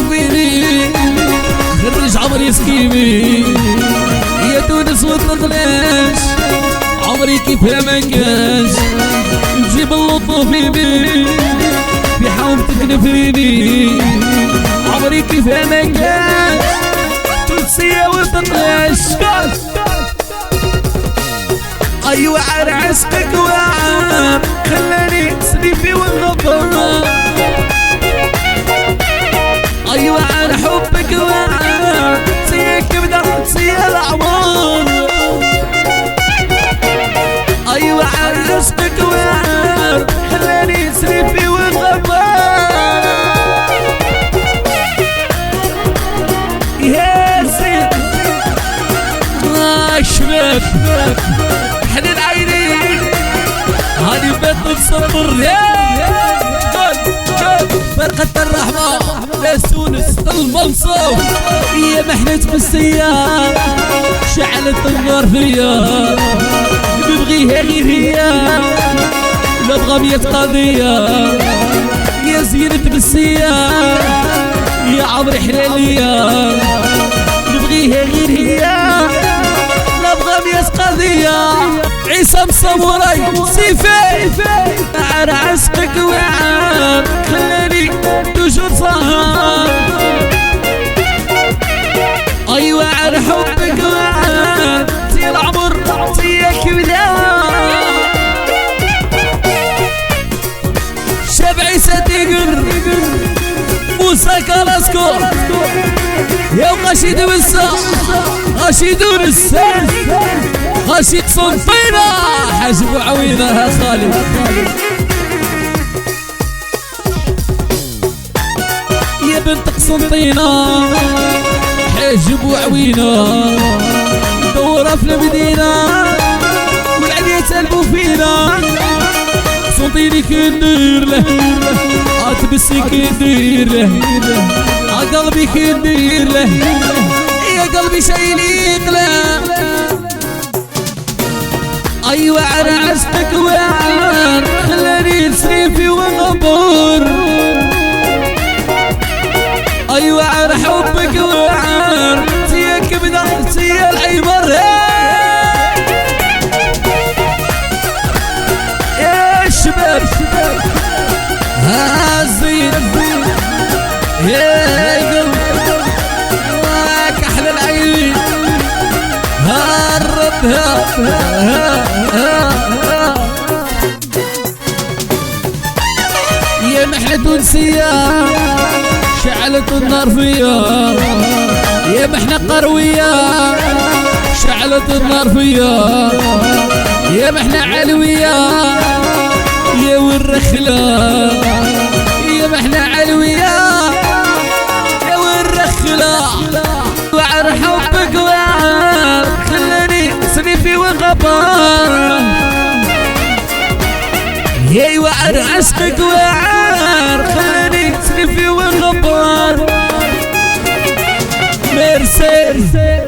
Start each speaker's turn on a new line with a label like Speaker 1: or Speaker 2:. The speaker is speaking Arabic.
Speaker 1: فيني خرج عمري سكيمي يا تونس وتطلعش عمري كيفها منقاش نجيب اللطف بيبي بحاول تكنفيني عمري كيفها منقاش تونسية وتطلعش أيوة على عشقك وعار خلاني سليفي والغبار أيوة على حبك وعار سيك بدأت سيا العمر أيوة على عشقك وعار خلاني سليفي والغبار يا زين شباب حنين عيني هاني بيت الصبر فرقة الرحمة ناس تونس المنصب يا محنت بالسيار شعلت النار فيا نبغيها غير هي نبغى 100 قضية يا زينت بالسيار يا عمري حلالية نبغيها غير هي نبغى 100 قضية عيسى مصوري سيفي على عشقك وعار خلاني توجور سهر أيوة على حبك وعار سي العمر سيك بلا شاب عيسى تيقر موسى كالاسكو يا غشيد وسا غشيد ونسا غشيد صنفينا حجب عوينا يا خالد يا بنت قسنطينة حجب وعوينا دورة في المدينة والعليا تلبو فينا قسنطيني كندير له عاتبسي كندير له قلبي كندير له يا قلبي شي يليق له أيوة على عشقك وعار خلاني سيفي وغبور أيوة على حبك وعار سيك بدأت سيا العمر يا شباب ها الزين يا قلب كحل العين هردها يا محنة تونسية شعلت النار فيا يا محنة قروية شعلت النار فيا يا محنة علوية يا والرخلة يا محنة علوية يا والرخلة وعر حبك وعر خلاني سنيفي وغبار يا وعر عشقك وعر خلاني سنيفي وغبار ميرسي